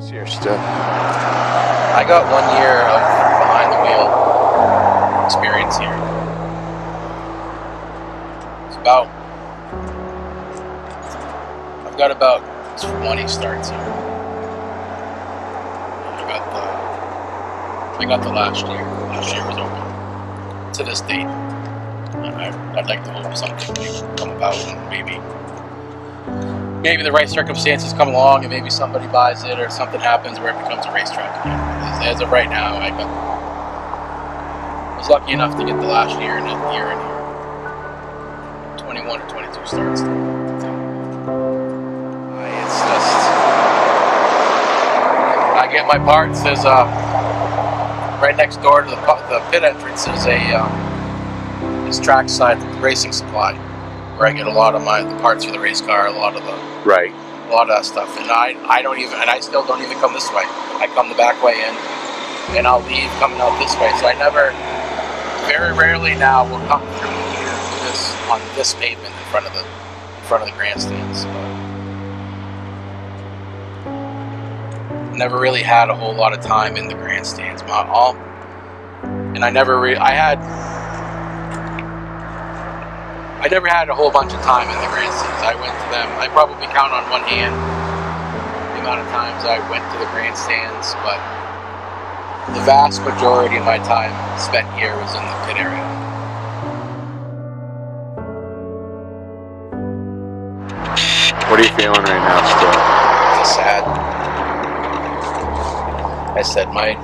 this year, Stu? I got 1 year of behind the wheel experience here. I've got about 20 starts here. I got the last year. Last year was open to this date. I'd like to hope something will come about, and maybe the right circumstances come along, and maybe somebody buys it, or something happens where it becomes a racetrack again. As of right now, I was lucky enough to get the last year and a year in here. 21 or 22 starts. It's just, I get my parts. There's right next door to the pit entrance is this trackside racing supply, where I get a lot of the parts for the race car, a lot of that stuff. And I still don't even come this way. I come the back way in, and I'll leave coming out this way. So very rarely now will come through here on this pavement in front of the grandstands. But never really had a whole lot of time in the grandstands. And I never had a whole bunch of time in the grandstands. I went to them. I probably count on one hand the amount of times I went to the grandstands, but the vast majority of my time spent here was in the pit area. What are you feeling right now, Stuart? It's sad. I said my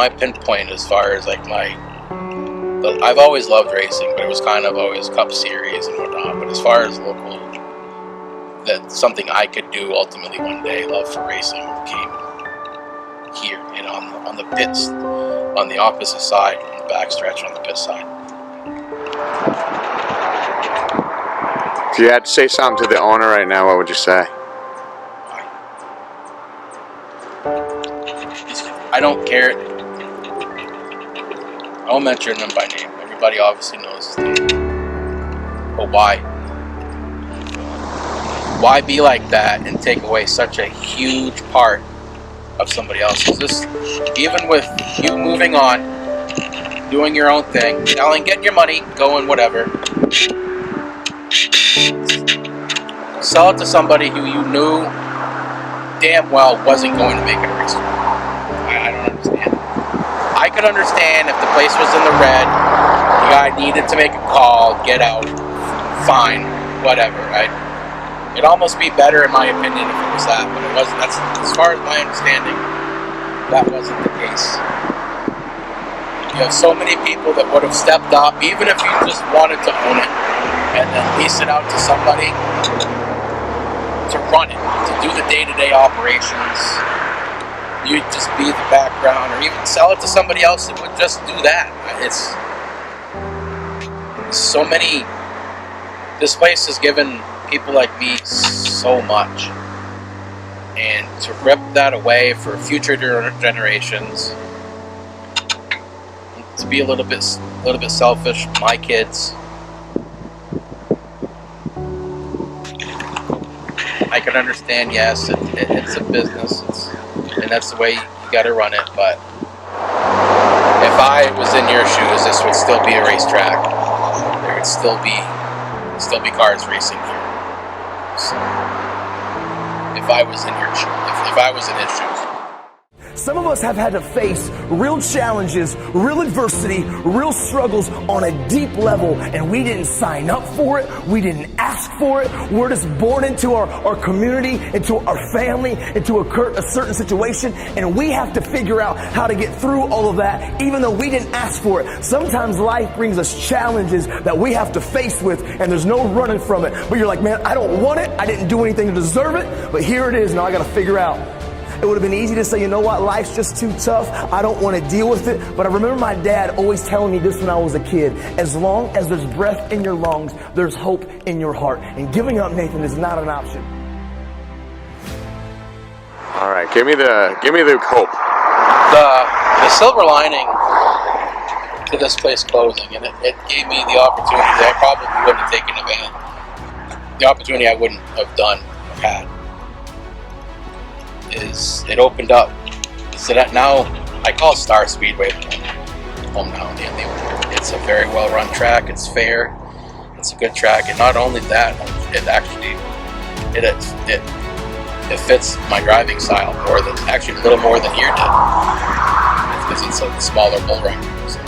pinpoint as far as I've always loved racing, but it was kind of always Cup Series and whatnot. But as far as local, that's something I could do ultimately one day. Love for racing came here, and on the pits, on the opposite side, on the backstretch, on the pit side. If you had to say something to the owner right now, what would you say? I don't care. I won't mention him by name. Everybody obviously knows his name. But why? Why be like that and take away such a huge part of somebody else's? Even with you moving on, doing your own thing, getting your money, going whatever, sell it to somebody who you knew damn well wasn't going to make it a race. I don't understand. I could understand if the place was in the red, the guy needed to make a call, get out, fine, whatever. It'd almost be better, in my opinion, if it was that, but it wasn't. That's, as far as my understanding, that wasn't the case. You have so many people that would have stepped up, even if you just wanted to own it, and then lease it out to somebody to run it, to do the day-to-day operations. You'd just be the background, or even sell it to somebody else that would just do that. It's so many. This place has given people like me so much, and to rip that away for future generations, to be a little bit selfish. My kids, I can understand. Yes, it's a business. And that's the way you gotta run it, but if I was in your shoes, this would still be a racetrack. There would still be cars racing here. So, if I was in his shoes. Some of us have had to face real challenges, real adversity, real struggles on a deep level, and we didn't sign up for it. We didn't ask for it. We're just born into our community, into our family, into a certain situation, and we have to figure out how to get through all of that, even though we didn't ask for it. Sometimes life brings us challenges that we have to face with, and there's no running from it. But you're like, man, I don't want it. I didn't do anything to deserve it, but here it is. Now I got to figure out. It would have been easy to say, you know what, life's just too tough. I don't want to deal with it. But I remember my dad always telling me this when I was a kid. As long as there's breath in your lungs, there's hope in your heart. And giving up, Nathan, is not an option. All right, give me the hope. The silver lining to this place closing, and it gave me the opportunity that I probably wouldn't have taken advantage. The opportunity I wouldn't have had. is it opened up. So that now I call Star Speedway home now. It's a very well run track. It's fair. It's a good track, and not only that, it actually it fits my driving style more than, actually a little more than your did, because it's a smaller bull ring. So